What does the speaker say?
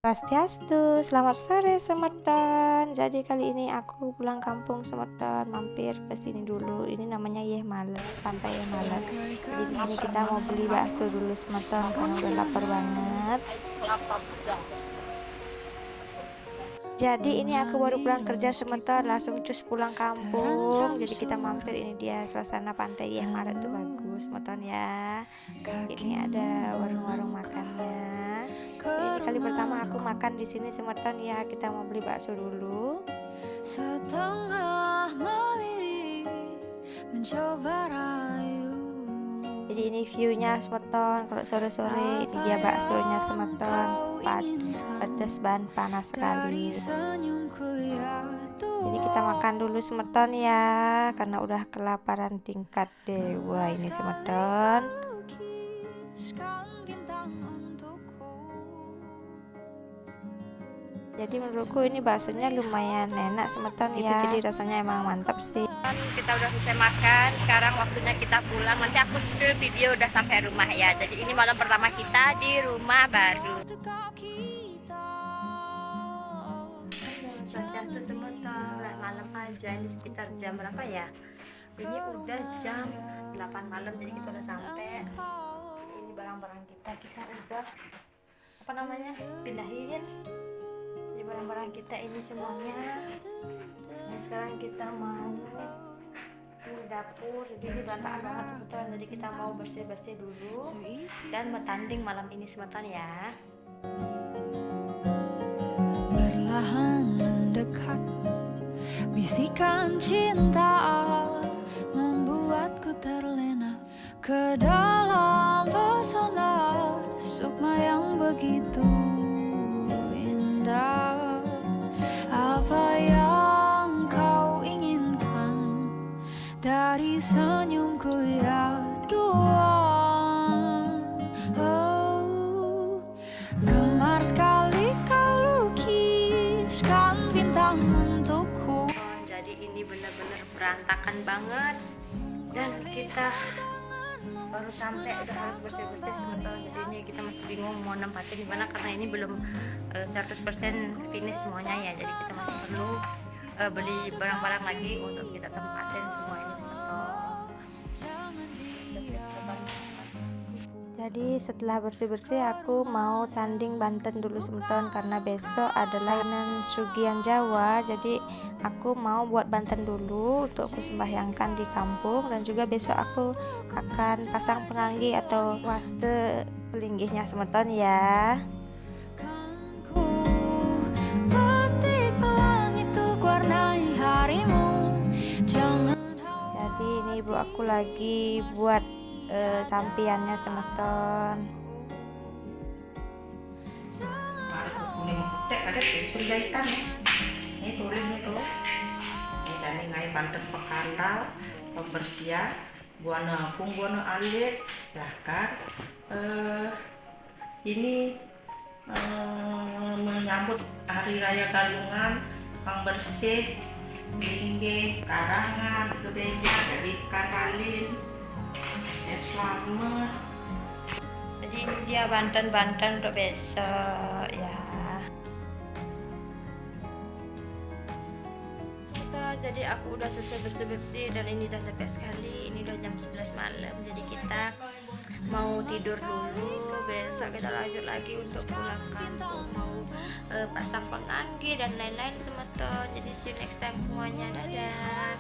Swastiastu, selamat sore Semeton. Jadi kali ini aku pulang kampung Semeton, mampir ke sini dulu. Ini namanya Yeh Malet, Pantai Yeh Malet. Jadi di sini kita mau beli bakso dulu Semeton karena udah lapar banget. Jadi ini aku baru pulang kerja Semeton, langsung cus pulang kampung. Jadi kita mampir, ini dia suasana Pantai Yeh Malet tuh bagus Semeton ya. Ini ada warung-warung makannya. Ini kali pertama aku makan di sini Semeton ya. Kita mau beli bakso dulu. Setengah melirik mencoba rayu. Jadi ini viewnya Semeton kalau sore-sore. Ini dia baksonya Semeton, pedas ban panas sekali. Jadi kita makan dulu Semeton ya, karena udah kelaparan tingkat dewa ini Semeton. Jadi menurutku ini baksonya lumayan enak Semeton ya. Jadi rasanya emang mantap sih. Kita udah selesai makan, sekarang waktunya kita pulang. Nanti aku spill video udah sampai rumah ya. Jadi ini malam pertama kita di rumah baru. Swastiastu Semeton, malam aja. Ini sekitar jam berapa ya? Ini udah jam 8 malam, jadi kita udah sampai. Ini barang-barang kita udah pindahin. Jadi barang-barang kita ini semuanya. Dan sekarang kita mau ini dapur, jadi ini berantakan banget Semeton. Jadi kita mau bersih-bersih dulu dan bertanding malam ini Semeton ya. Perlahan mendekat, bisikan cinta membuatku terlena ke dalam pesona sukma yang begitu indah. Apa yang kau inginkan dari senyumku ya Tuhan? Oh, gemar sekali kau lukiskan bintang untukku. Jadi ini benar-benar berantakan banget dan kita baru sampai udah harus bersih-bersih Semeton. Jadi ini kita masih bingung mau nempatin di mana karena ini belum 100% finish semuanya ya. Jadi kita masih perlu beli barang-barang lagi untuk kita tempatin semua ini Semeton. Jadi setelah bersih-bersih aku mau tanding Banten dulu Semeton, karena besok adalah lainan Sugihan Jawa. Jadi aku mau buat Banten dulu untuk aku sembahyangkan di kampung, dan juga besok aku akan pasang penganggi atau waste pelinggihnya Semeton ya. Jadi ini ibu aku lagi buat sampiannya Semeton. Ada pensil jahitan ya. Ini tulisnya tuh. Ini dari ngai Banten Pekantal, pembersihan, buana apung, buana alit, bahkan ini menyambut Hari Raya Galungan, pembersih, tinggi, karangan, kebeja, dari kanalin. Selamat. Jadi ini dia Banten untuk besok ya. Jadi aku udah selesai bersih-bersih dan ini udah capek sekali. Ini udah jam 11 malam. Jadi kita mau tidur dulu. Besok kita lanjut lagi untuk pulang kampung, mau pasang penganggi dan lain-lain Semeton. Jadi see you next time semuanya. Dadah.